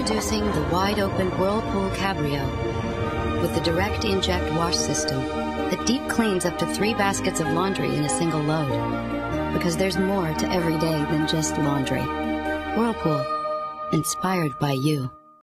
Introducing the wide-open Whirlpool Cabrio with the direct inject wash system that deep cleans up to 3 baskets of laundry in a single load. Because there's more to every day than just laundry. Whirlpool, inspired by you.